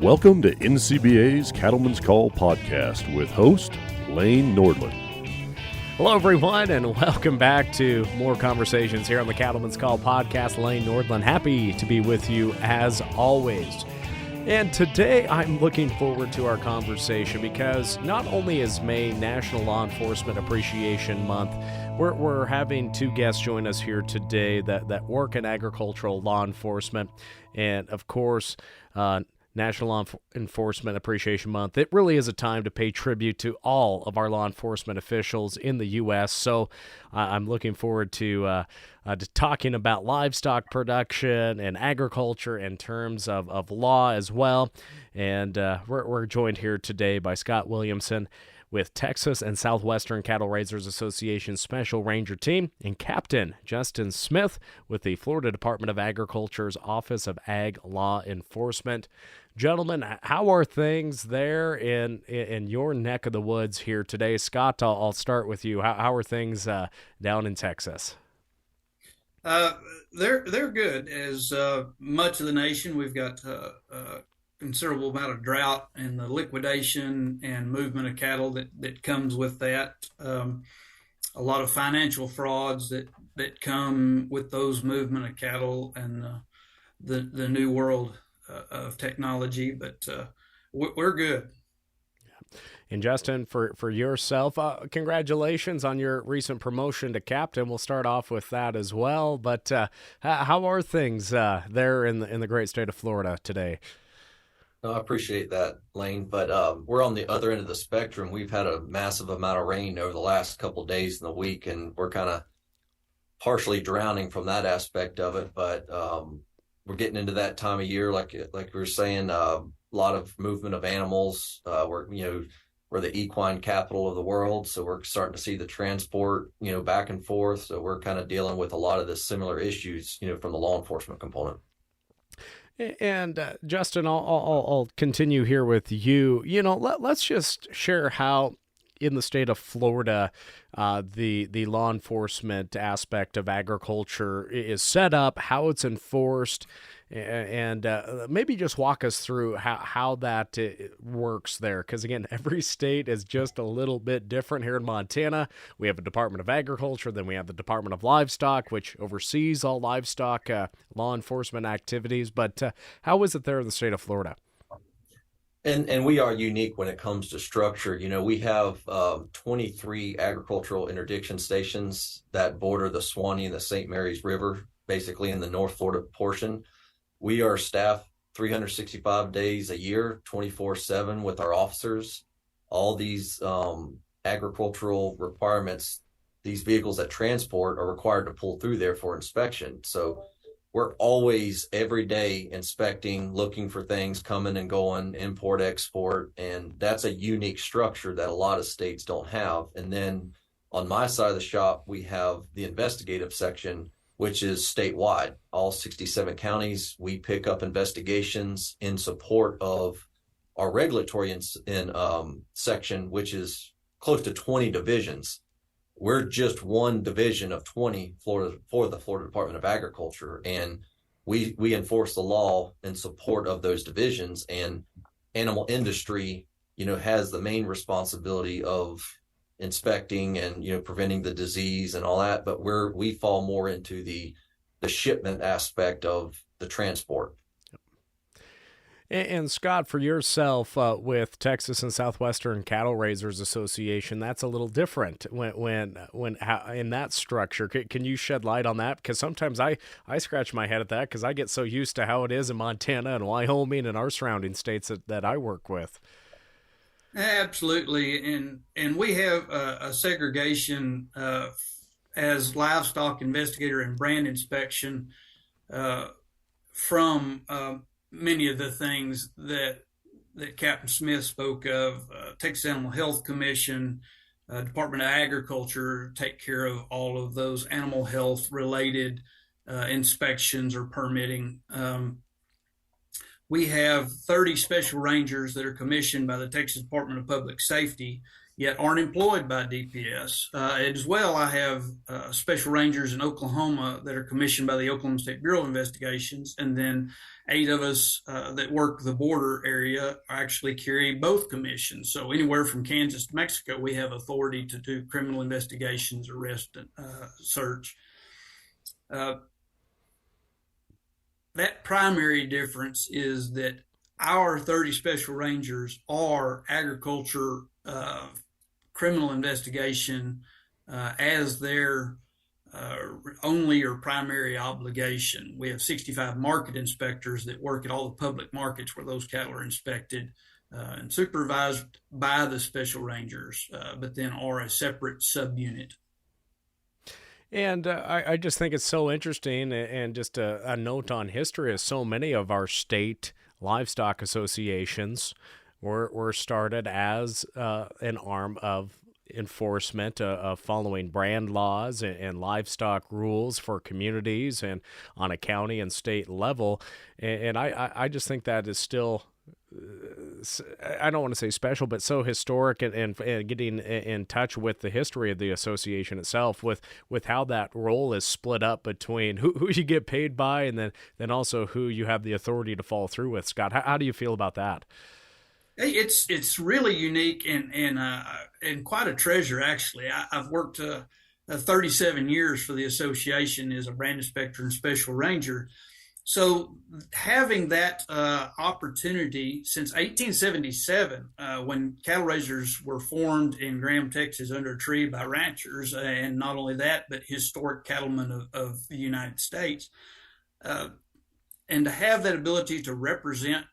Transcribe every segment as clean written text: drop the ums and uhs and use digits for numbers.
Welcome to NCBA's Cattleman's Call podcast with host Lane Nordland. Hello, everyone, and welcome back to more conversations here on the Cattleman's Call podcast. Lane Nordland, happy to be with you as always. And today I'm looking forward to our conversation because not only is May National Law Enforcement Appreciation Month, we're having two guests join us here today that work in agricultural law enforcement. And of course, National Law Enforcement Appreciation Month, it really is a time to pay tribute to all of our law enforcement officials in the U.S. So I'm looking forward to talking about livestock production and agriculture in terms of law as well. And we're joined here today by Scott Williamson with Texas and Southwestern Cattle Raisers Association Special Ranger Team, and Captain Justin Smith with the Florida Department of Agriculture's Office of Ag Law Enforcement. Gentlemen, how are things there in your neck of the woods here today? Scott, I'll start with you. How are things down in Texas? They're good. As much of the nation, we've got considerable amount of drought and the liquidation and movement of cattle that comes with that. A lot of financial frauds that come with those movement of cattle and the new world of technology, but we're good. And Justin, for yourself, congratulations on your recent promotion to captain. We'll start off with that as well. But how are things there in the great state of Florida today? No, I appreciate that, Lane, but we're on the other end of the spectrum. We've had a massive amount of rain over the last couple of days in the week, and we're kind of partially drowning from that aspect of it. But we're getting into that time of year, like we were saying, a lot of movement of animals. We're the equine capital of the world, so we're starting to see the transport, back and forth. So we're kind of dealing with a lot of the similar issues, from the law enforcement component. And Justin, I'll continue here with you. Let's just share how in the state of Florida, the law enforcement aspect of agriculture is set up, how it's enforced, and maybe just walk us through how that works there. Because again, every state is just a little bit different. Here in Montana, we have a Department of Agriculture, then we have the Department of Livestock, which oversees all livestock law enforcement activities. But how is it there in the state of Florida? And we are unique when it comes to structure. We have 23 agricultural interdiction stations that border the Suwannee and the St. Mary's River, basically in the North Florida portion. We are staffed 365 days a year, 24/7 with our officers. All these agricultural requirements, these vehicles that transport are required to pull through there for inspection. So we're always every day inspecting, looking for things coming and going, import, export, and that's a unique structure that a lot of states don't have. And then on my side of the shop, we have the investigative section, which is statewide. All 67 counties, we pick up investigations in support of our regulatory section, which is close to 20 divisions. We're just one division of 20 for the Florida Department of Agriculture, and we enforce the law in support of those divisions. And animal industry, has the main responsibility of inspecting and preventing the disease and all that. But we fall more into the shipment aspect of the transport. And Scott, for yourself with Texas and Southwestern Cattle Raisers Association, that's a little different when in that structure. Can you shed light on that? Because sometimes I scratch my head at that because I get so used to how it is in Montana and Wyoming and our surrounding states that I work with. Absolutely, and we have a segregation as livestock investigator and brand inspection from many of the things that Captain Smith spoke of. Texas Animal Health Commission, Department of Agriculture take care of all of those animal health related inspections or permitting. We have 30 special rangers that are commissioned by the Texas Department of Public Safety, yet aren't employed by DPS. As well, I have special rangers in Oklahoma that are commissioned by the Oklahoma State Bureau of Investigations, and then 8 of us that work the border area actually carry both commissions. So anywhere from Kansas to Mexico, we have authority to do criminal investigations, arrest, and search. That primary difference is that our 30 special rangers are agriculture criminal investigation as their only or primary obligation. We have 65 market inspectors that work at all the public markets where those cattle are inspected and supervised by the special rangers, but then are a separate subunit. And I just think it's so interesting, and just a note on history is so many of our state livestock associations were started as an arm of enforcement of following brand laws and livestock rules for communities and on a county and state level. And I just think that is still, I don't want to say special, but so historic, and getting in touch with the history of the association itself, with how that role is split up between who you get paid by and then also who you have the authority to follow through with. Scott, how do you feel about that? It's really unique and quite a treasure, actually. I've worked 37 years for the association as a brand inspector and special ranger. So having that opportunity since 1877, when cattle raisers were formed in Graham, Texas, under a tree by ranchers, and not only that, but historic cattlemen of the United States, and to have that ability to represent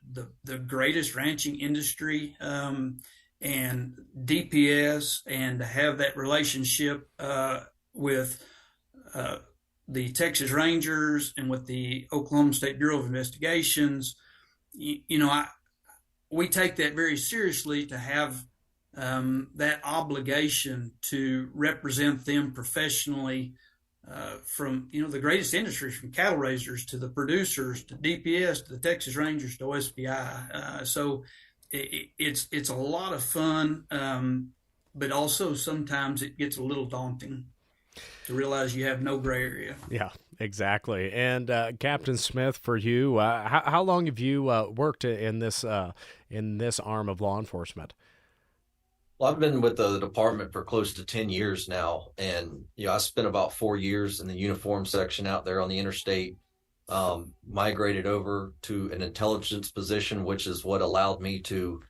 the greatest ranching industry and DPS, and to have that relationship with the Texas Rangers and with the Oklahoma State Bureau of Investigations, we take that very seriously, to have that obligation to represent them professionally from the greatest industries, from cattle raisers to the producers to DPS to the Texas Rangers to OSPI. So it's a lot of fun, but also sometimes it gets a little daunting to realize you have no gray area. Yeah, exactly. And Captain Smith, for you, how long have you worked in this arm of law enforcement? Well, I've been with the department for close to 10 years now. And, I spent about 4 years in the uniform section out there on the interstate, migrated over to an intelligence position, which is what allowed me to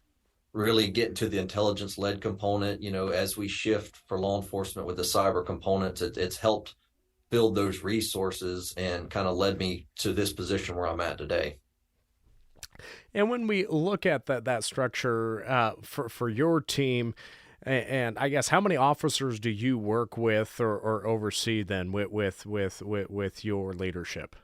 really get into the intelligence-led component. As we shift for law enforcement with the cyber components, it's helped build those resources and kind of led me to this position where I'm at today. And when we look at that structure for your team, and I guess how many officers do you work with or oversee then with your leadership?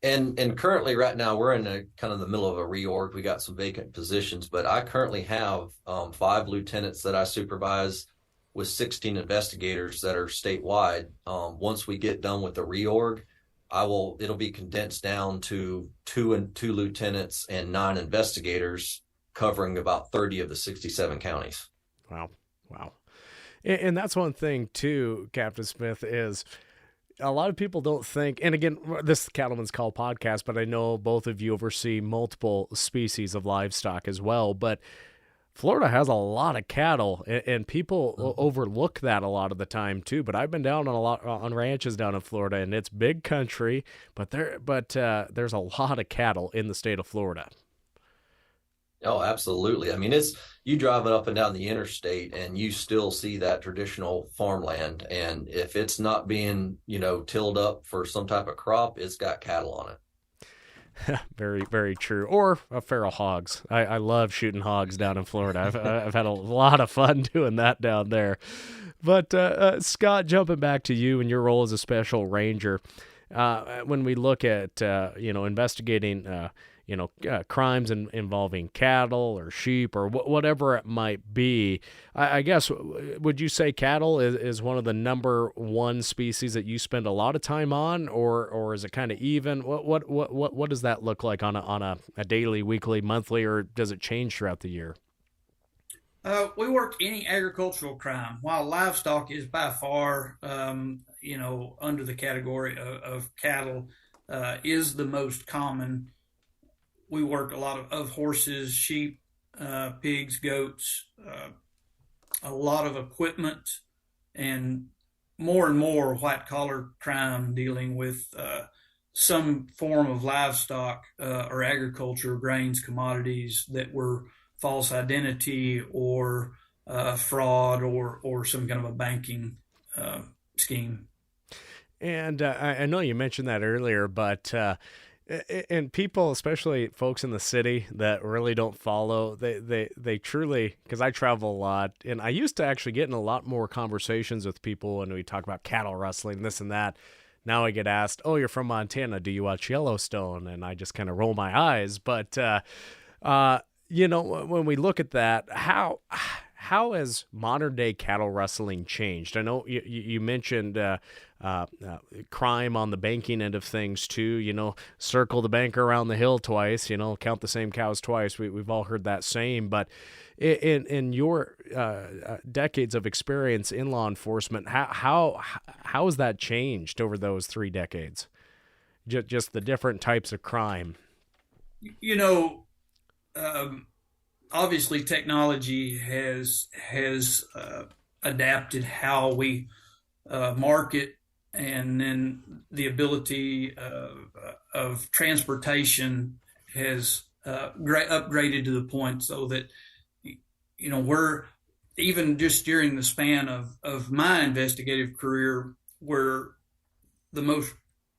And currently right now we're in a kind of the middle of a reorg. We got some vacant positions, but I currently have 5 lieutenants that I supervise with 16 investigators that are statewide. Once we get done with the reorg, it'll be condensed down to 2 lieutenants and 9 investigators covering about 30 of the 67 counties. Wow. And that's one thing too, Captain Smith, is a lot of people don't think, and again, this is the Cattleman's Call podcast, but I know both of you oversee multiple species of livestock as well, but Florida has a lot of cattle, and people overlook that a lot of the time too. But I've been down on ranches down in Florida, and it's big country, but there's a lot of cattle in the state of Florida. Oh, absolutely. I mean, you driving up and down the interstate and you still see that traditional farmland. And if it's not being, tilled up for some type of crop, it's got cattle on it. Very, very true. Or feral hogs. I love shooting hogs down in Florida. I've had a lot of fun doing that down there. But Scott, jumping back to you and your role as a special ranger, when we look at investigating crimes involving cattle or sheep or whatever it might be, I guess, would you say cattle is one of the number one species that you spend a lot of time on, or is it kind of even? What does that look like on a daily, weekly, monthly, or does it change throughout the year? We work any agricultural crime. While livestock is by far, under the category of cattle, is the most common. We work a lot of horses, sheep, pigs, goats, a lot of equipment, and more white collar crime dealing with some form of livestock or agriculture, grains, commodities that were false identity or fraud or some kind of a banking scheme. And I know you mentioned that earlier, but and people, especially folks in the city that really don't follow, they truly, because I travel a lot, and I used to actually get in a lot more conversations with people when we talk about cattle rustling, this and that. Now I get asked, "Oh, you're from Montana. Do you watch Yellowstone?" And I just kind of roll my eyes. But when we look at that, how has modern day cattle rustling changed? I know you mentioned crime on the banking end of things too. Circle the banker around the hill twice. Count the same cows twice. We've all heard that saying. But in your decades of experience in law enforcement, how has that changed over those 3 decades? Just the different types of crime. You know, obviously technology has adapted how we market, and then the ability of transportation has upgraded to the point so that we're even just during the span of my investigative career, where the most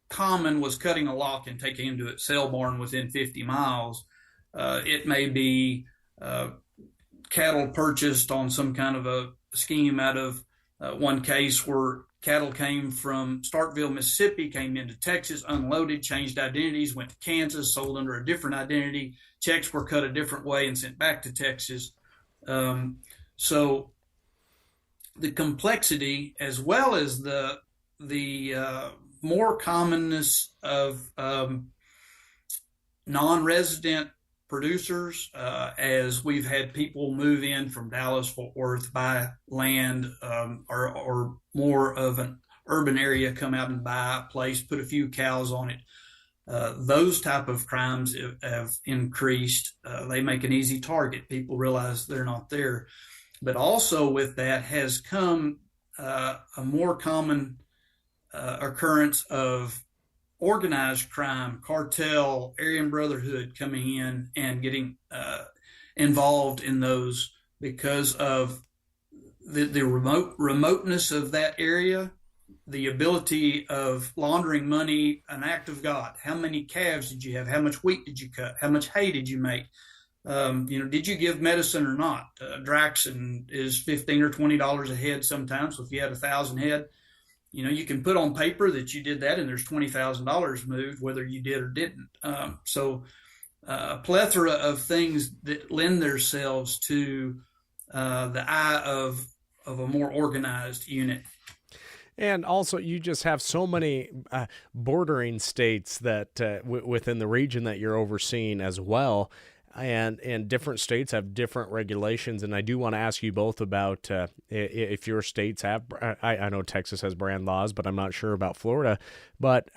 common was cutting a lock and taking him to its cell barn within 50 miles. It may be cattle purchased on some kind of a scheme out of one case where cattle came from Starkville, Mississippi, came into Texas, unloaded, changed identities, went to Kansas, sold under a different identity. Checks were cut a different way and sent back to Texas. So the complexity, as well as the more commonness of non-resident producers, as we've had people move in from Dallas, Fort Worth, buy land, or more of an urban area, come out and buy a place, put a few cows on it. Those type of crimes have increased. They make an easy target. People realize they're not there. But also with that has come a more common occurrence of organized crime, cartel, Aryan Brotherhood coming in and getting involved in those because of the remoteness of that area, the ability of laundering money, an act of God. How many calves did you have? How much wheat did you cut? How much hay did you make? Did you give medicine or not? Draxon is $15 or $20 a head sometimes. So if you had 1,000 head, you can put on paper that you did that, and there's $20,000 moved, whether you did or didn't. So a plethora of things that lend themselves to the eye of a more organized unit. And also, you just have so many bordering states that within the region that you're overseeing as well. And different states have different regulations. And I do want to ask you both about if your states have, I know Texas has brand laws, but I'm not sure about Florida. But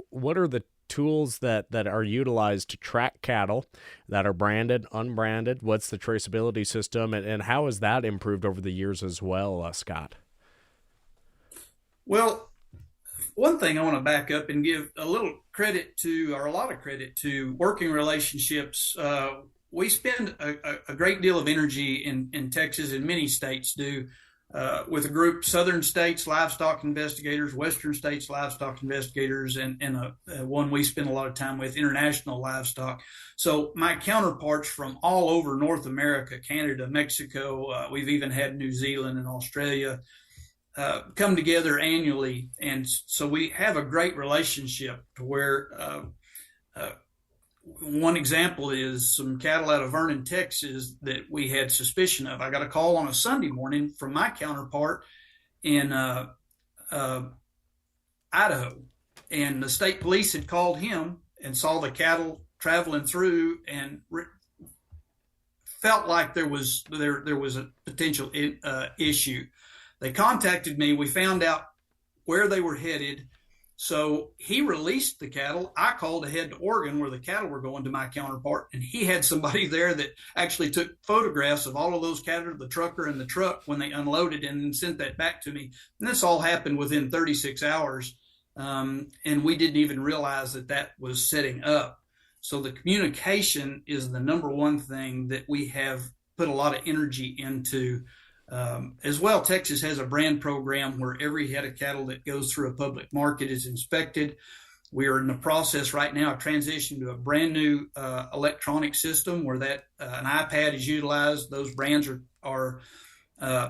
what are the tools that are utilized to track cattle that are branded, unbranded? What's the traceability system? And how has that improved over the years as well, Scott? Well, one thing I want to back up and give a little credit to, or a lot of credit to, working relationships. We spend a great deal of energy in Texas, and many states do, with a group, Southern States Livestock Investigators, Western States Livestock Investigators, and one we spend a lot of time with, International Livestock. So my counterparts from all over North America, Canada, Mexico, we've even had New Zealand and Australia, come together annually, and so we have a great relationship to where one example is some cattle out of Vernon, Texas that we had suspicion of. I got a call on a Sunday morning from my counterpart in Idaho, and the state police had called him and saw the cattle traveling through and felt like there was a potential issue. They contacted me. We found out where they were headed. So he released the cattle. I called ahead to Oregon where the cattle were going to my counterpart, and he had somebody there that actually took photographs of all of those cattle, the trucker and the truck, when they unloaded, and then sent that back to me. And this all happened within 36 hours, and we didn't even realize that was setting up. So the communication is the number one thing that we have put a lot of energy into. As well, Texas has a brand program where every head of cattle that goes through a public market is inspected. We are in the process right now of transitioning to a brand new electronic system where an iPad is utilized. Those brands are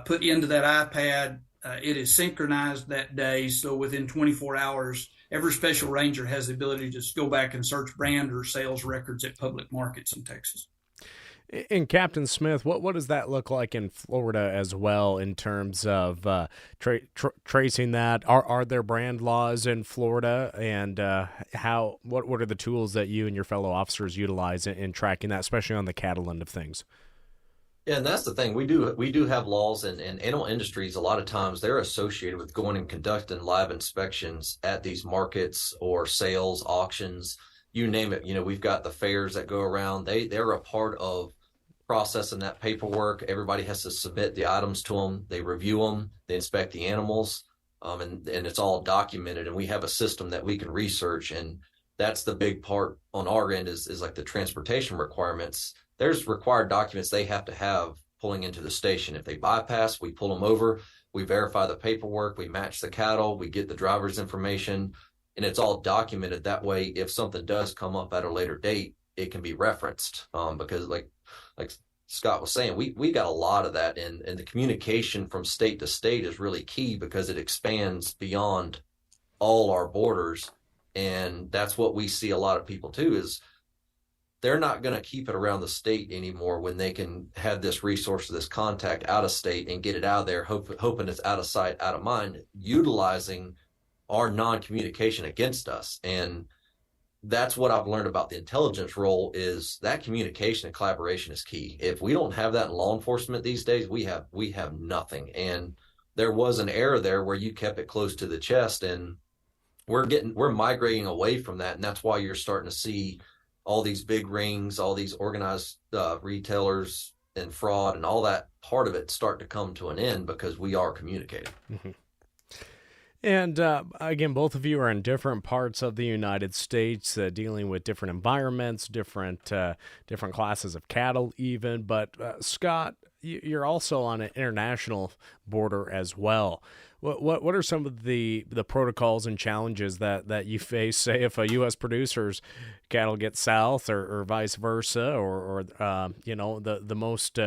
put into that iPad. It is synchronized that day, so within 24 hours, every special ranger has the ability to just go back and search brand or sales records at public markets in Texas. And Captain Smith, what does that look like in Florida as well in terms of tracing that? Are there brand laws in Florida, and what are the tools that you and your fellow officers utilize in tracking that, especially on the cattle end of things? Yeah, and that's the thing. We do have laws, and animal industries, a lot of times they're associated with going and conducting live inspections at these markets or sales, auctions, you name it. We've got the fairs that go around. They're a part of processing that paperwork. Everybody has to submit the items to them. They review them. They inspect the animals, and it's all documented. And we have a system that we can research. And that's the big part on our end is like the transportation requirements. There's required documents they have to have pulling into the station. If they bypass, we pull them over. We verify the paperwork. We match the cattle. We get the driver's information. And it's all documented. That way, if something does come up at a later date, it can be referenced. Because like Scott was saying, we got a lot of that, and the communication from state to state is really key because it expands beyond all our borders. And that's what we see a lot of people too, is they're not going to keep it around the state anymore when they can have this resource, this contact out of state and get it out of there, hoping it's out of sight, out of mind, utilizing our non-communication against us. And that's what I've learned about the intelligence role, is that communication and collaboration is key. If we don't have that in law enforcement these days, we have nothing. And there was an era there where you kept it close to the chest, and we're migrating away from that. And that's why you're starting to see all these big rings, all these organized retailers and fraud and all that part of it start to come to an end because we are communicating. Mm-hmm. And again, both of you are in different parts of the United States, dealing with different environments, different classes of cattle even. But Scott, you're also on an international border as well. What are some of the protocols and challenges that you face, say, if a U.S. producer's cattle get south or vice versa, or the most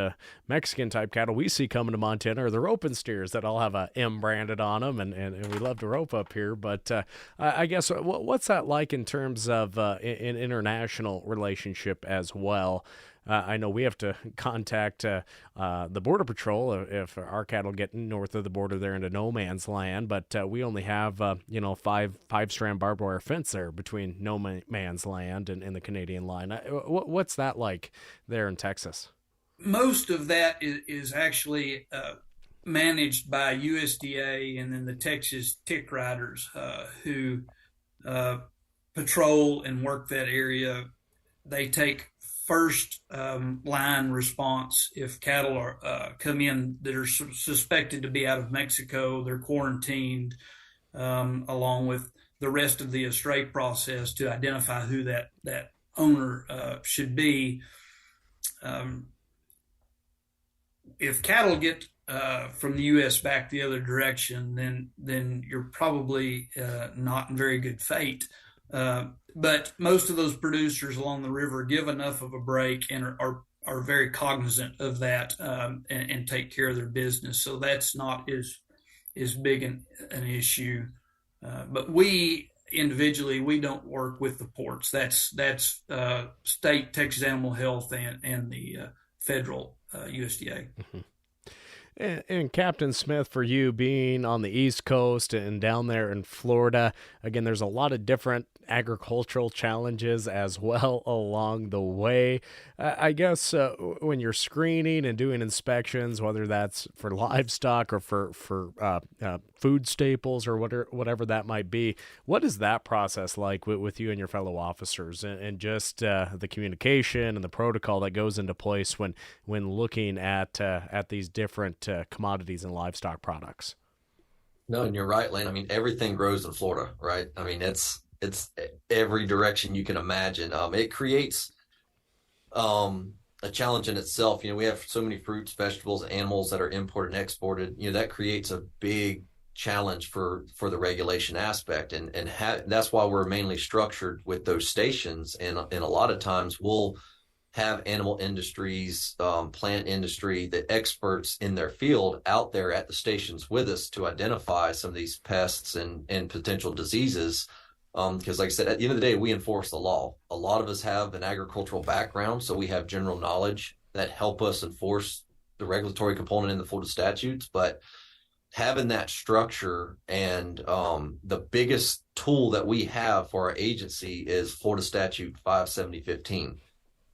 Mexican type cattle we see coming to Montana are the roping steers that all have a M branded on them, and we love to rope up here. But I guess what's that like in terms of an international relationship as well? I know we have to contact the Border Patrol if our cattle get north of the border there into no man's land, but we only have five-strand barbed wire fence there between no man's land and the Canadian line. What's that like there in Texas? Most of that is actually managed by USDA and then the Texas tick riders who patrol and work that area. They take first line response if cattle are come in that are suspected to be out of Mexico. They're quarantined along with the rest of the estray process to identify who that owner should be. If cattle get from the U.S. back the other direction, then you're probably not in very good fate. But most of those producers along the river give enough of a break and are very cognizant of that and take care of their business. So that's not as big an issue. But we individually, we don't work with the ports. That's state Texas Animal Health and the federal USDA. Mm-hmm. And Captain Smith, for you being on the East Coast and down there in Florida, again, there's a lot of different agricultural challenges as well along the way. I guess when you're screening and doing inspections, whether that's for livestock or for food staples or whatever that might be, what is that process like with you and your fellow officers, and just the communication and the protocol that goes into place when looking at these different commodities and livestock products? No, and you're right, Lane. I mean, everything grows in Florida, right? I mean, it's every direction you can imagine. It creates a challenge in itself. We have so many fruits, vegetables, animals that are imported and exported. That creates a big challenge for the regulation aspect, and that's why we're mainly structured with those stations. And a lot of times we'll have animal industries, plant industry, the experts in their field out there at the stations with us to identify some of these pests and potential diseases. Because like I said, at the end of the day, we enforce the law. A lot of us have an agricultural background, so we have general knowledge that help us enforce the regulatory component in the Florida statutes. But having that structure, and the biggest tool that we have for our agency is Florida Statute 57015.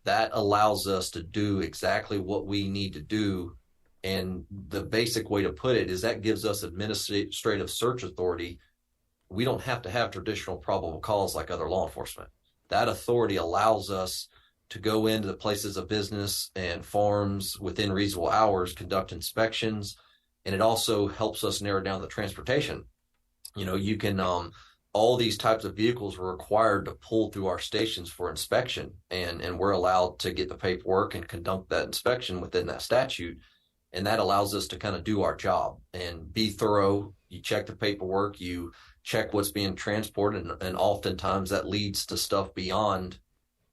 That allows us to do exactly what we need to do. And the basic way to put it is that gives us administrative search authority. We don't have to have traditional probable cause like other law enforcement. That authority allows us to go into the places of business and farms within reasonable hours, conduct inspections, and it also helps us narrow down the transportation. You can all these types of vehicles were required to pull through our stations for inspection, and we're allowed to get the paperwork and conduct that inspection within that statute. And that allows us to kind of do our job and be thorough. You check the paperwork, you check what's being transported, and oftentimes that leads to stuff beyond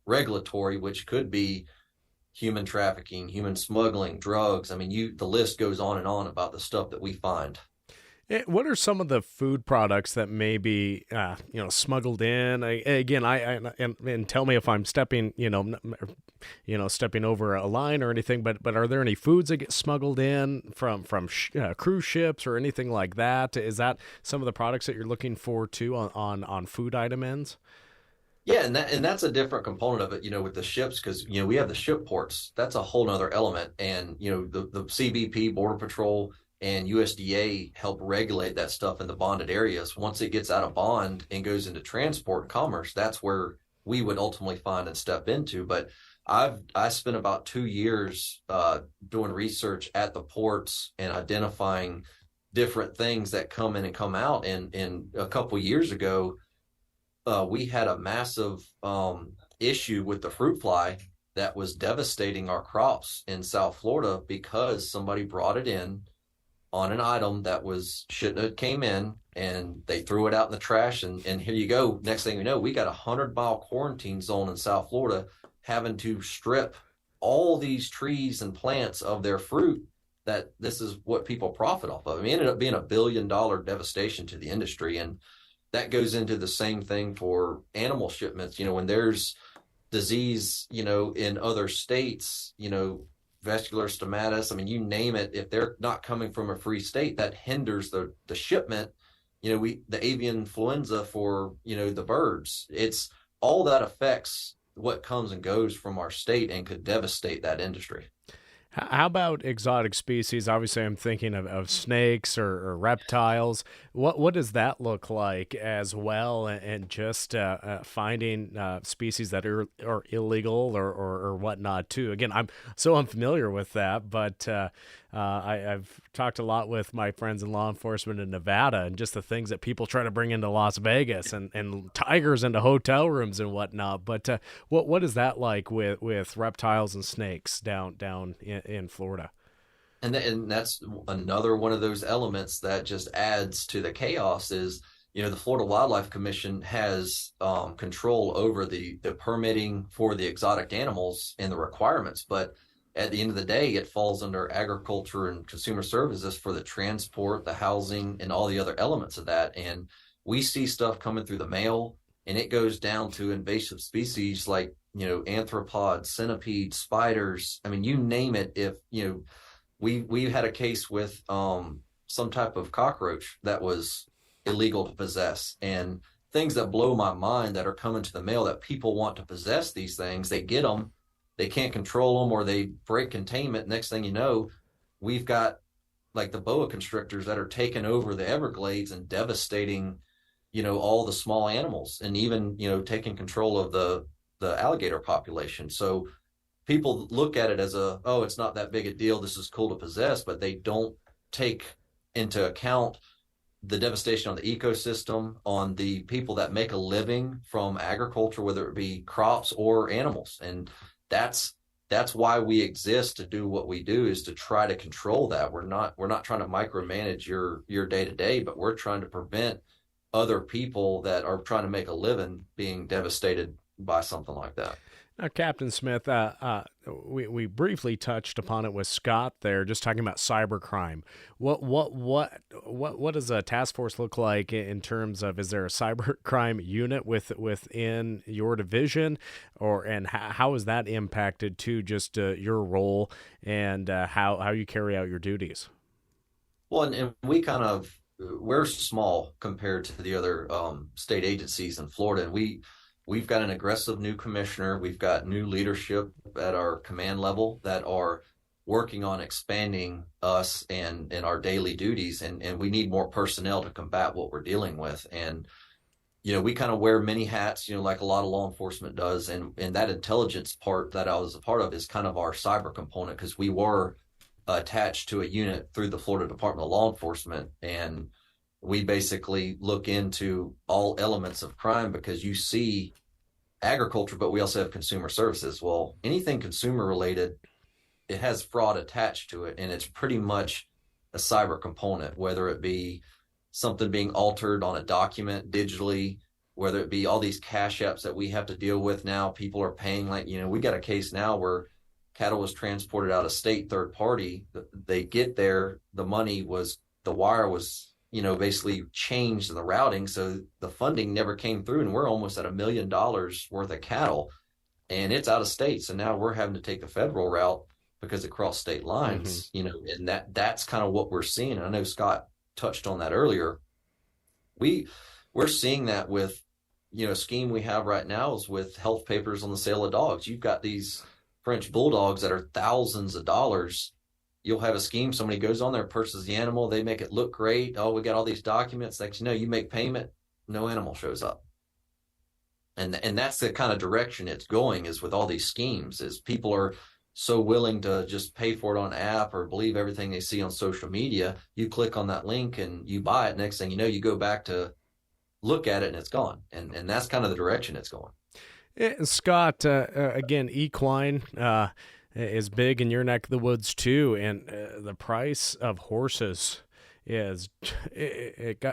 regulatory, which could be human trafficking, human smuggling, drugs. I mean, the list goes on and on about the stuff that we find. What are some of the food products that may be, smuggled in? And tell me if I'm stepping over a line or anything. But are there any foods that get smuggled in from cruise ships or anything like that? Is that some of the products that you're looking for too on food item ends? Yeah, and that's a different component of it, with the ships, because we have the ship ports. That's a whole nother element, and the CBP, Border Patrol, and USDA help regulate that stuff in the bonded areas. Once it gets out of bond and goes into transport and commerce, that's where we would ultimately find and step into. But I spent about 2 years doing research at the ports and identifying different things that come in and come out. And a couple of years ago, we had a massive issue with the fruit fly that was devastating our crops in South Florida because somebody brought it in on an item that shouldn't have came in, and they threw it out in the trash. And here you go. Next thing you know, we got 100-mile quarantine zone in South Florida, having to strip all these trees and plants of their fruit. That this is what people profit off of. I mean, it ended up being $1 billion devastation to the industry. And that goes into the same thing for animal shipments. When there's disease, in other states, vesicular stomatus, I mean, you name it, if they're not coming from a free state, that hinders the shipment. The avian influenza for, the birds, it's all that affects what comes and goes from our state and could devastate that industry. How about exotic species? Obviously, I'm thinking of snakes or reptiles. What does that look like as well? And just finding species that are illegal or whatnot too. Again, I'm so unfamiliar with that, but I've talked a lot with my friends in law enforcement in Nevada, and just the things that people try to bring into Las Vegas and tigers into hotel rooms and whatnot. But what is that like with reptiles and snakes down in Florida? And that's another one of those elements that just adds to the chaos is, the Florida Wildlife Commission has control over the permitting for the exotic animals and the requirements. But at the end of the day, it falls under agriculture and consumer services for the transport, the housing, and all the other elements of that. And we see stuff coming through the mail, and it goes down to invasive species like, arthropods, centipedes, spiders. I mean, you name it. If, we had a case with some type of cockroach that was illegal to possess, and things that blow my mind that are coming to the mail that people want to possess these things. They get them, they can't control them, or they break containment. Next thing you know, we've got like the boa constrictors that are taking over the Everglades and devastating, all the small animals, and even, taking control of the alligator population. So people look at it as oh, it's not that big a deal. This is cool to possess, but they don't take into account the devastation on the ecosystem, on the people that make a living from agriculture, whether it be crops or animals. And that's why we exist, to do what we do, is to try to control that. We're not trying to micromanage your day to day, but we're trying to prevent other people that are trying to make a living being devastated by something like that. Now, Captain Smith, we briefly touched upon it with Scott there, just talking about cybercrime. What does a task force look like in terms of, is there a cybercrime unit within your division, and how is that impacted to just your role and how you carry out your duties? Well, and we're small compared to the other state agencies in Florida, and we've got an aggressive new commissioner. We've got new leadership at our command level that are working on expanding us and our daily duties. And we need more personnel to combat what we're dealing with. And, we kind of wear many hats, like a lot of law enforcement does. And that intelligence part that I was a part of is kind of our cyber component, because we were attached to a unit through the Florida Department of Law Enforcement. And we basically look into all elements of crime, because you see agriculture, but we also have consumer services. Well, anything consumer related, it has fraud attached to it, and it's pretty much a cyber component, whether it be something being altered on a document digitally, whether it be all these cash apps that we have to deal with now. People are paying, like, we got a case now where cattle was transported out of state, third party. They get there, the wire was basically changed in the routing. So the funding never came through, and we're almost at $1 million worth of cattle, and it's out of state. So now we're having to take the federal route because it crossed state lines, and that's kind of what we're seeing. And I know Scott touched on that earlier. We're seeing that with, a scheme we have right now is with health papers on the sale of dogs. You've got these French bulldogs that are thousands of dollars. You'll have a scheme. Somebody goes on there, purchases the animal. They make it look great. Oh, we got all these documents. Next, you make payment, no animal shows up. And that's the kind of direction it's going, is with all these schemes, is people are so willing to just pay for it on an app or believe everything they see on social media. You click on that link and you buy it. Next thing you know, you go back to look at it and it's gone. And that's kind of the direction it's going. And Scott, again, equine is big in your neck of the woods too, and the price of horses it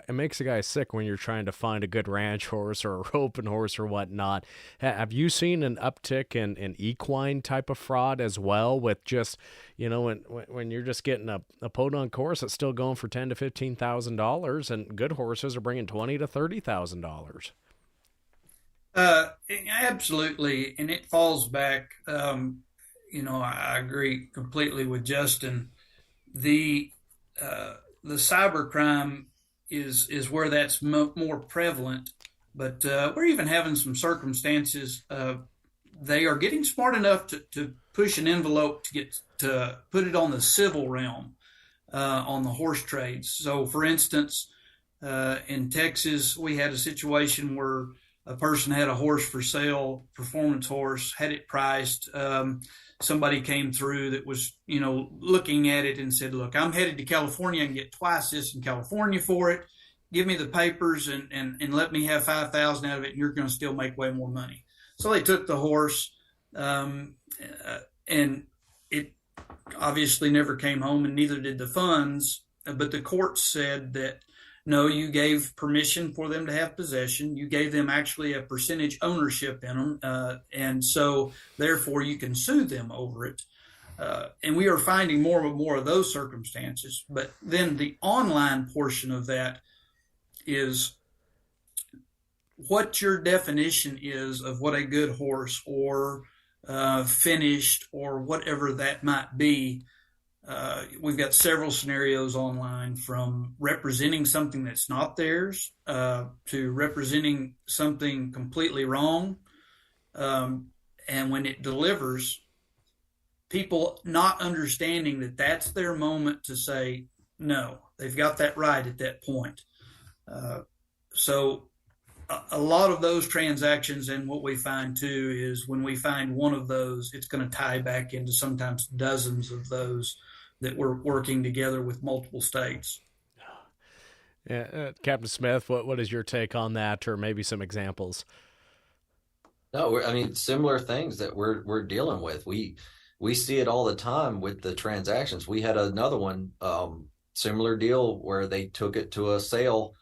makes a guy sick when you're trying to find a good ranch horse or a roping horse or whatnot. Have you seen an uptick in equine type of fraud as well, with just when you're just getting a podunk horse that's still going for $10,000 to $15,000, and good horses are bringing $20,000 to $30,000? Absolutely, and it falls back. I agree completely with Justin. The cybercrime is where that's more prevalent, but we're even having some circumstances. They are getting smart enough to push an envelope to put it on the civil realm, on the horse trades. So, for instance, in Texas, we had a situation where a person had a horse for sale, performance horse, had it priced. Somebody came through that was, looking at it and said, look, I'm headed to California and get twice this in California for it. Give me the papers and let me have 5,000 out of it, and you're going to still make way more money. So they took the horse, and it obviously never came home, and neither did the funds. But the court said that, no, you gave permission for them to have possession. You gave them actually a percentage ownership in them. And so therefore you can sue them over it. And we are finding more and more of those circumstances. But then the online portion of that is what your definition is of what a good horse or finished or whatever that might be. we've got several scenarios online, from representing something that's not theirs to representing something completely wrong. And when it delivers, people not understanding that that's their moment to say no. They've got that right at that point. So a lot of those transactions, and what we find too is when we find one of those, it's going to tie back into sometimes dozens of those that we're working together with multiple states. Yeah, Captain Smith, what is your take on that, or maybe some examples? No, I mean, similar things that we're dealing with. We see it all the time with the transactions. We had another one, similar deal where they took it to a sale.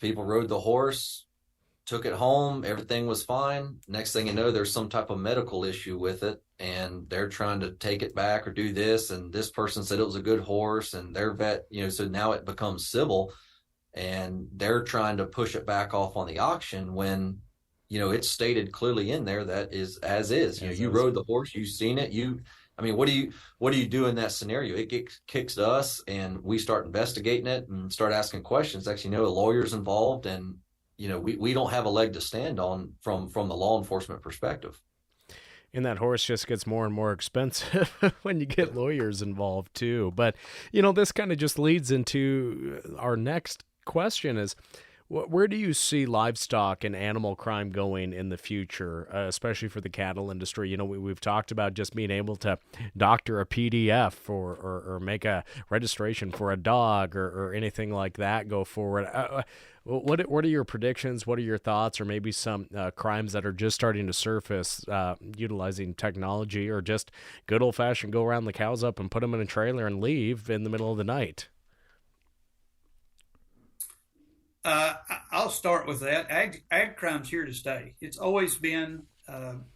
People rode the horse, took it home, everything was fine. Next thing you know, there's some type of medical issue with it, and they're trying to take it back or do this. And this person said it was a good horse, and their vet, so now it becomes civil, and they're trying to push it back off on the auction when, it's stated clearly in there that is as is. You rode the horse, you've seen it. What do you do in that scenario? It kicks to us, and we start investigating it and start asking questions. Actually, a lawyer's involved, and we don't have a leg to stand on from the law enforcement perspective. And that horse just gets more and more expensive when you get lawyers involved too. But, this kind of just leads into our next question is, where do you see livestock and animal crime going in the future, especially for the cattle industry? We've talked about just being able to doctor a PDF or make a registration for a dog or anything like that go forward. What are your predictions? What are your thoughts, or maybe some crimes that are just starting to surface utilizing technology, or just good old-fashioned go around the cows up and put them in a trailer and leave in the middle of the night? I'll start with that. Ag crime's here to stay. It's always been.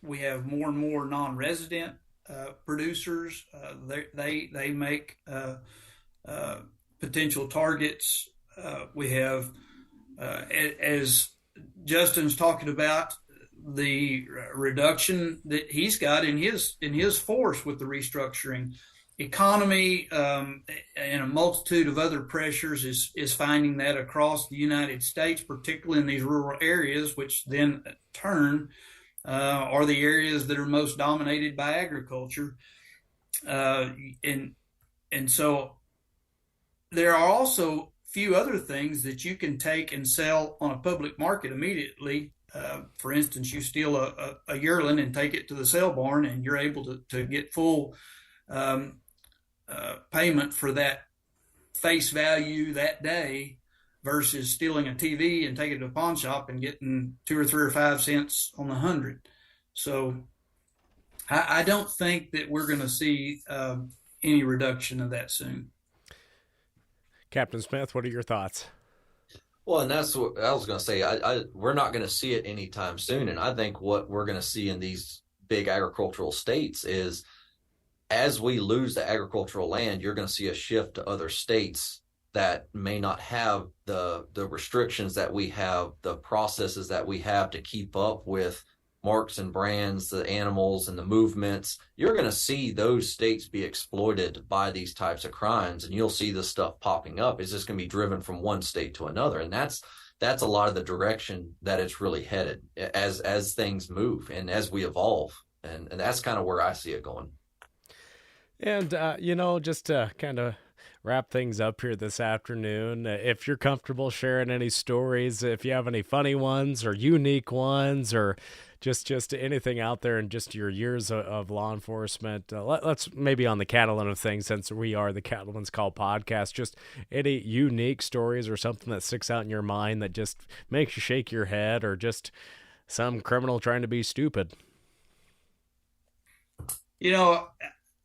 We have more and more non-resident producers. They make potential targets. We have, as Justin's talking about, the reduction that he's got in his force with the restructuring. Economy and a multitude of other pressures is finding that across the United States, particularly in these rural areas, which then turn are the areas that are most dominated by agriculture. And so there are also few other things that you can take and sell on a public market immediately. For instance, you steal a yearling and take it to the sale barn, and you're able to get full payment for that face value that day, versus stealing a TV and taking it to a pawn shop and getting 2 or 3 or 5 cents on the 100. So I don't think that we're going to see any reduction of that soon. Captain Smith, what are your thoughts? Well, and that's what I was going to say. We're not going to see it anytime soon. And I think what we're going to see in these big agricultural states is, as we lose the agricultural land, you're going to see a shift to other states that may not have the restrictions that we have, the processes that we have to keep up with marks and brands, the animals and the movements. You're going to see those states be exploited by these types of crimes, and you'll see this stuff popping up. It's just going to be driven from one state to another. And that's a lot of the direction that it's really headed as things move and as we evolve. And that's kind of where I see it going. And, just to kind of wrap things up here this afternoon, if you're comfortable sharing any stories, if you have any funny ones or unique ones, or just anything out there in just your years of law enforcement, let's maybe on the cattle end of things, since we are the Cattlemen's Call podcast, just any unique stories or something that sticks out in your mind that just makes you shake your head, or just some criminal trying to be stupid.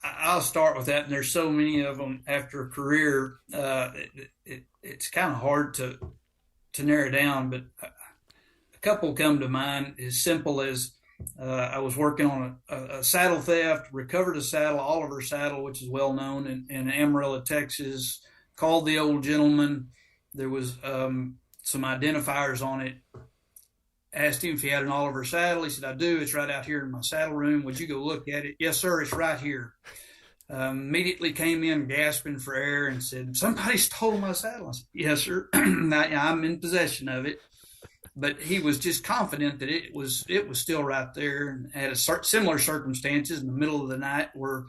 I'll start with that, and there's so many of them after a career. It's kind of hard to narrow down, but a couple come to mind. As simple as I was working on a saddle theft, recovered a saddle, Oliver saddle, which is well known in Amarillo, Texas. Called the old gentleman. There was some identifiers on it. Asked him if he had an Oliver saddle. He said, "I do. It's right out here in my saddle room. Would you go look at it?" "Yes, sir. It's right here." Immediately came in gasping for air and said, "Somebody stole my saddle." I said, "Yes, sir. I'm in possession of it." But he was just confident that it was still right there, and had similar circumstances in the middle of the night where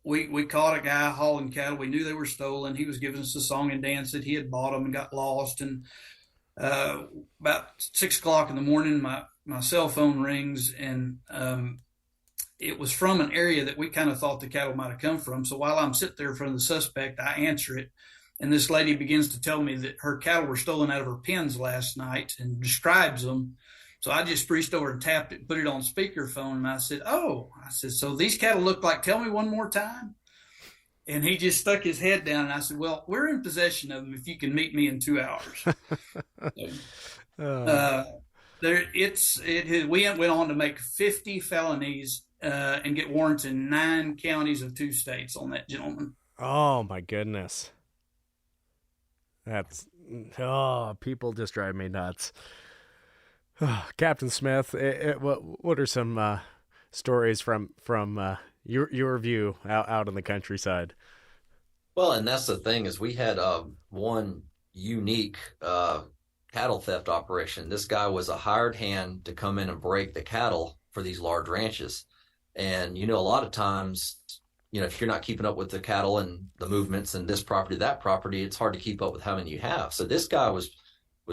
we caught a guy hauling cattle. We knew they were stolen. He was giving us a song and dance that he had bought them and got lost. And about 6 o'clock in the morning, my cell phone rings, and it was from an area that we kind of thought the cattle might have come from. So while I'm sitting there in front of the suspect, I answer it. And this lady begins to tell me that her cattle were stolen out of her pens last night and describes them. So I just reached over and tapped it, put it on speakerphone. And I said, so these cattle look like, tell me one more time. And he just stuck his head down. And I said, well, we're in possession of them if you can meet me in 2 hours. We went on to make 50 felonies and get warrants in 9 counties of 2 states on that gentleman. Oh, my goodness. People just drive me nuts. Captain Smith, what are some stories from your view out in the countryside? Well, and that's the thing is we had one unique cattle theft operation. This guy was a hired hand to come in and break the cattle for these large ranches. And, a lot of times, if you're not keeping up with the cattle and the movements and this property, that property, it's hard to keep up with how many you have. So this guy was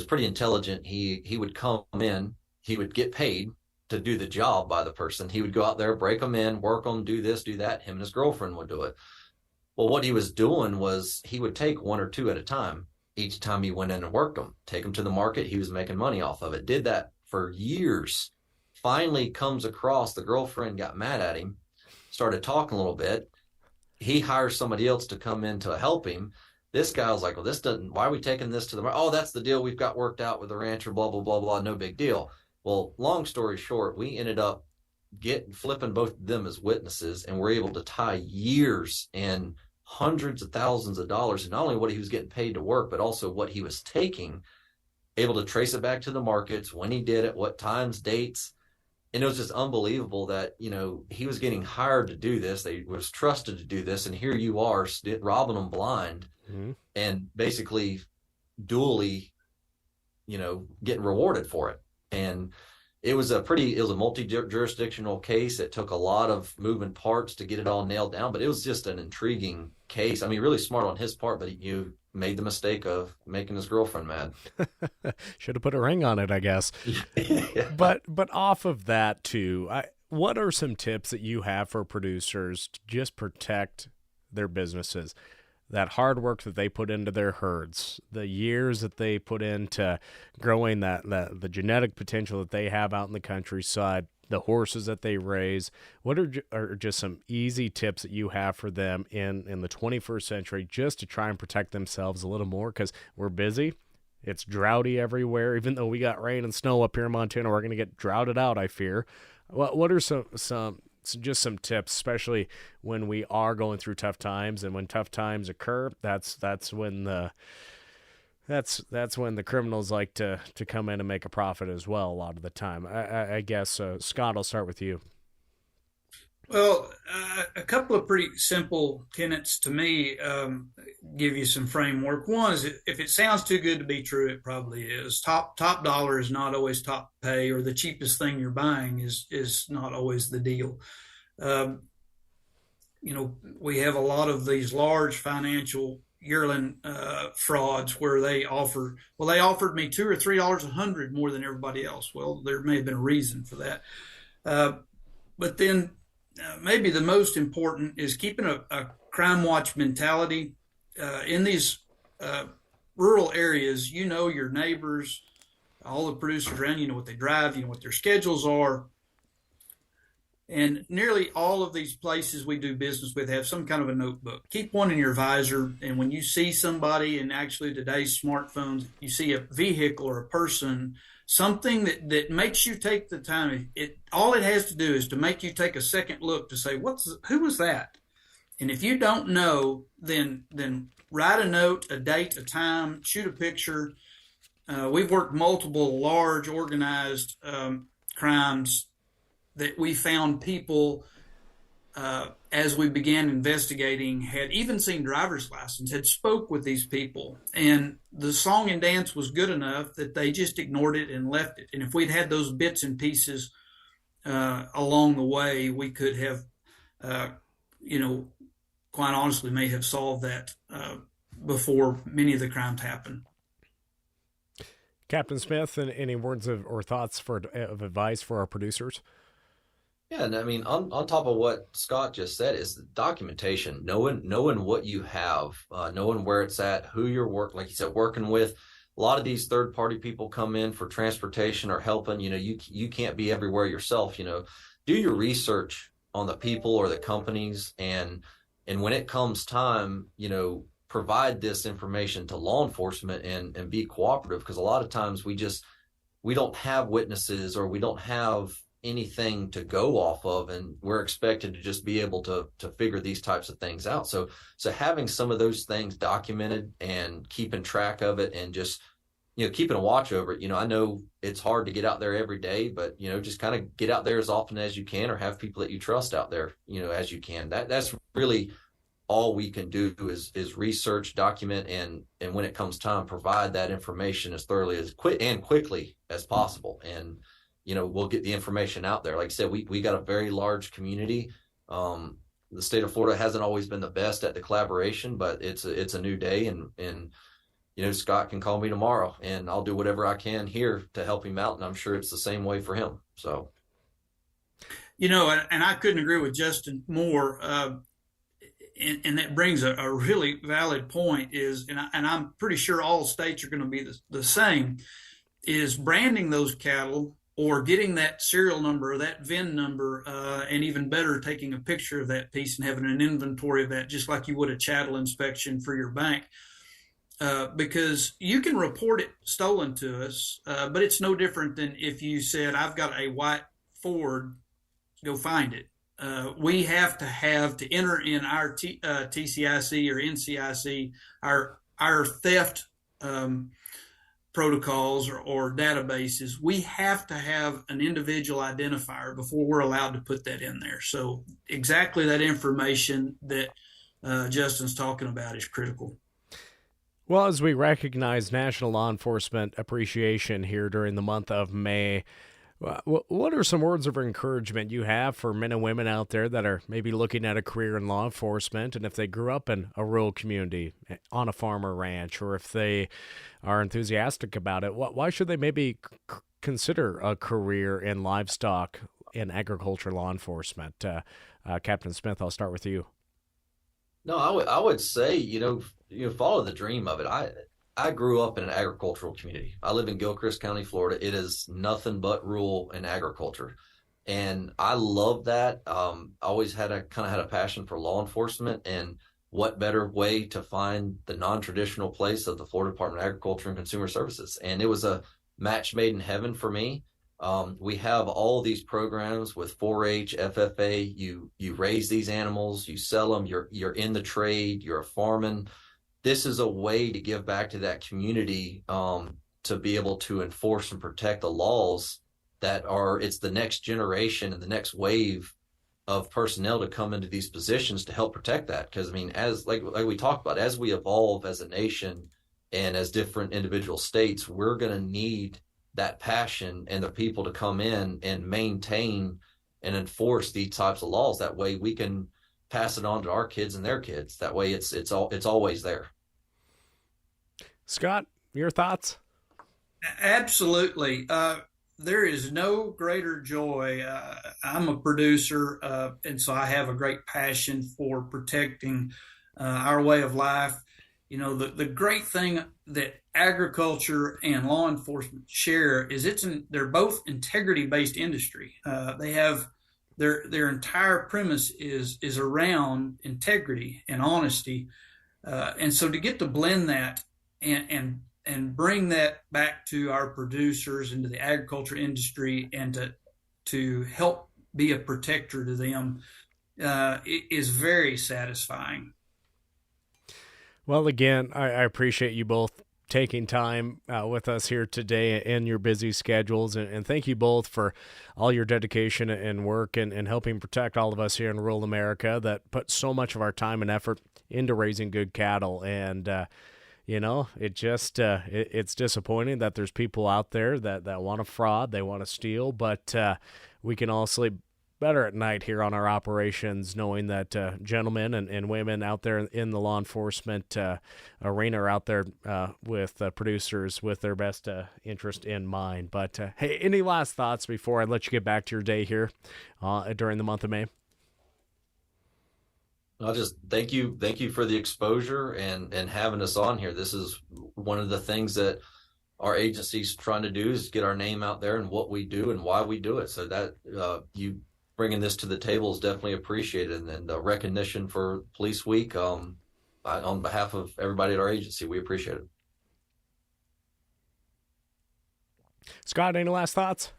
pretty intelligent. He would come in, he would get paid to do the job by the person. He would go out there, break them in, work them, do this, do that. Him and his girlfriend would do it. Well, what he was doing was he would take 1 or 2 at a time. Each time he went in and worked them, take them to the market. He was making money off of it. Did that for years. Finally comes across, the girlfriend got mad at him, started talking a little bit. He hires somebody else to come in to help him. This guy was like, well, why are we taking this to the market? Oh, that's the deal we've got worked out with the rancher, blah, blah, blah, blah, no big deal. Well, long story short, we ended up flipping both of them as witnesses, and we're able to tie years and hundreds of thousands of dollars, and not only what he was getting paid to work, but also what he was taking, able to trace it back to the markets, when he did it, what times, dates. And it was just unbelievable that, he was getting hired to do this. They was trusted to do this. And here you are robbing them blind and basically dually, getting rewarded for it. And it was a multi-jurisdictional case. It took a lot of moving parts to get it all nailed down, but it was just an intriguing case. I mean, really smart on his part, but you made the mistake of making his girlfriend mad. Should have put a ring on it, I guess. Yeah. But off of that too, what are some tips that you have for producers to just protect their businesses? That hard work that they put into their herds, the years that they put into growing the genetic potential that they have out in the countryside, the horses that they raise. What are just some easy tips that you have for them in the 21st century just to try and protect themselves a little more? Because we're busy. It's droughty everywhere. Even though we got rain and snow up here in Montana, we're going to get droughted out, I fear. What are some tips, especially when we are going through tough times, and when tough times occur, that's when the criminals like to come in and make a profit as well a lot of the time. I guess, Scott, I'll start with you. Well, a couple of pretty simple tenets to me give you some framework. One is, if it sounds too good to be true, it probably is. Top dollar is not always top pay, or the cheapest thing you're buying is not always the deal. We have a lot of these large financial yearling frauds where they offered me $2 or $3 a hundred more than everybody else. Well, there may have been a reason for that. But then maybe the most important is keeping a crime watch mentality. In these rural areas, your neighbors, all the producers around, what they drive, what their schedules are. And nearly all of these places we do business with have some kind of a notebook. Keep one in your visor, and when you see somebody, and actually today's smartphones, you see a vehicle or a person, something that makes you take the time. All it has to do is to make you take a second look to say, who was that? And if you don't know, then write a note, a date, a time, shoot a picture. We've worked multiple large organized crimes that we found people as we began investigating, had even seen driver's license, had spoke with these people, and the song and dance was good enough that they just ignored it and left it. And if we'd had those bits and pieces along the way, we could have, you know, quite honestly, may have solved that before many of the crimes happened. Captain Smith, and any words or thoughts of advice for our producers? Yeah, and I mean, on top of what Scott just said, is the documentation, knowing what you have, knowing where it's at, who you're like you said, working with. A lot of these third party people come in for transportation or helping. You can't be everywhere yourself. Do your research on the people or the companies, and when it comes time, provide this information to law enforcement and be cooperative, because a lot of times we don't have witnesses, or we don't have anything to go off of, and we're expected to just be able to figure these types of things out. So having some of those things documented and keeping track of it, and just keeping a watch over it. I know it's hard to get out there every day, but just kind of get out there as often as you can, or have people that you trust out there as you can. That's really all we can do, is research, document, and when it comes time, provide that information as thoroughly as quickly as possible. And we'll get the information out there. Like I said, we got a very large community. The state of Florida hasn't always been the best at the collaboration, but it's a new day, and Scott can call me tomorrow, and I'll do whatever I can here to help him out, and I'm sure it's the same way for him. So, and I couldn't agree with Justin more. And that brings a really valid point. And I'm pretty sure all states are going to be the same. Is branding those cattle, or getting that serial number or that VIN number, and even better, taking a picture of that piece and having an inventory of that, just like you would a chattel inspection for your bank. Because you can report it stolen to us, but it's no different than if you said, I've got a white Ford, go find it. We have to enter in our TCIC or NCIC, our theft protocols or databases. We have to have an individual identifier before we're allowed to put that in there. So exactly that information that Justin's talking about is critical. Well, as we recognize National Law Enforcement Appreciation here during the month of May, what are some words of encouragement you have for men and women out there that are maybe looking at a career in law enforcement, and if they grew up in a rural community on a farm or ranch, or if they are enthusiastic about it, why should they maybe consider a career in livestock in agriculture law enforcement? Captain Smith, I'll start with you. No, I would say, follow the dream of it. I grew up in an agricultural community. I live in Gilchrist County, Florida. It is nothing but rural and agriculture. And I love that. I always had a passion for law enforcement, and what better way to find the non-traditional place of the Florida Department of Agriculture and Consumer Services. And it was a match made in heaven for me. We have all these programs with 4-H, FFA. You raise these animals, you sell them, you're in the trade, you're a farming. This is a way to give back to that community, to be able to enforce and protect the laws it's the next generation and the next wave of personnel to come into these positions to help protect that. Because as like we talked about, as we evolve as a nation and as different individual states, we're going to need that passion and the people to come in and maintain and enforce these types of laws. That way we can pass it on to our kids and their kids. That way it's always there. Scott, your thoughts? Absolutely. There is no greater joy. I'm a producer, and so I have a great passion for protecting our way of life. The great thing that agriculture and law enforcement share is they're both integrity-based industry. They have their entire premise is around integrity and honesty, and so to get to blend that and bring that back to our producers and to the agriculture industry, and to help be a protector to them, is very satisfying. Well, again, I appreciate you both taking time with us here today in your busy schedules. And thank you both for all your dedication and work and helping protect all of us here in rural America that put so much of our time and effort into raising good cattle. And, it's disappointing that there's people out there that want to fraud, they want to steal, but we can all sleep better at night here on our operations, knowing that gentlemen and women out there in the law enforcement arena are out there with producers with their best interest in mind. But hey, any last thoughts before I let you get back to your day here during the month of May? I'll just thank you for the exposure and having us on here. This is one of the things that our agency's trying to do, is get our name out there and what we do and why we do it. So that you bringing this to the table is definitely appreciated, and the recognition for Police Week on behalf of everybody at our agency, we appreciate it. Scott, any last thoughts?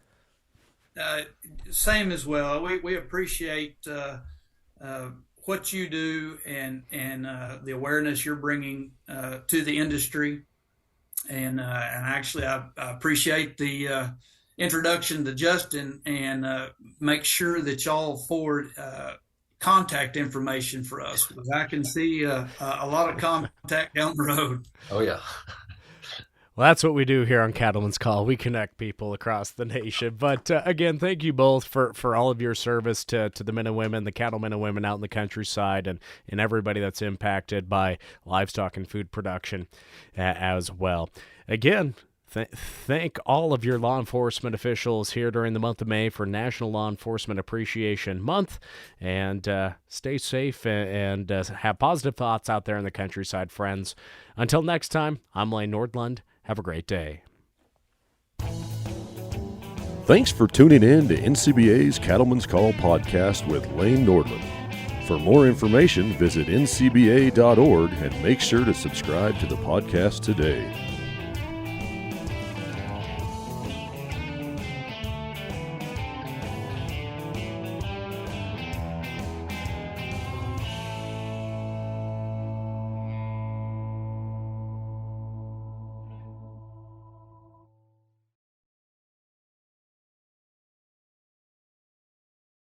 Same as well. We appreciate what you do and the awareness you're bringing to the industry, and actually I appreciate the introduction to Justin, and make sure that y'all forward contact information for us, because I can see a lot of contact down the road. Oh yeah. Well, that's what we do here on Cattleman's Call. We connect people across the nation. But again, thank you both for all of your service to the men and women, the cattlemen and women out in the countryside, and everybody that's impacted by livestock and food production as well. Again, thank all of your law enforcement officials here during the month of May for National Law Enforcement Appreciation Month. And stay safe and have positive thoughts out there in the countryside, friends. Until next time, I'm Lane Nordlund. Have a great day. Thanks for tuning in to NCBA's Cattleman's Call podcast with Lane Nordlund. For more information, visit ncba.org and make sure to subscribe to the podcast today.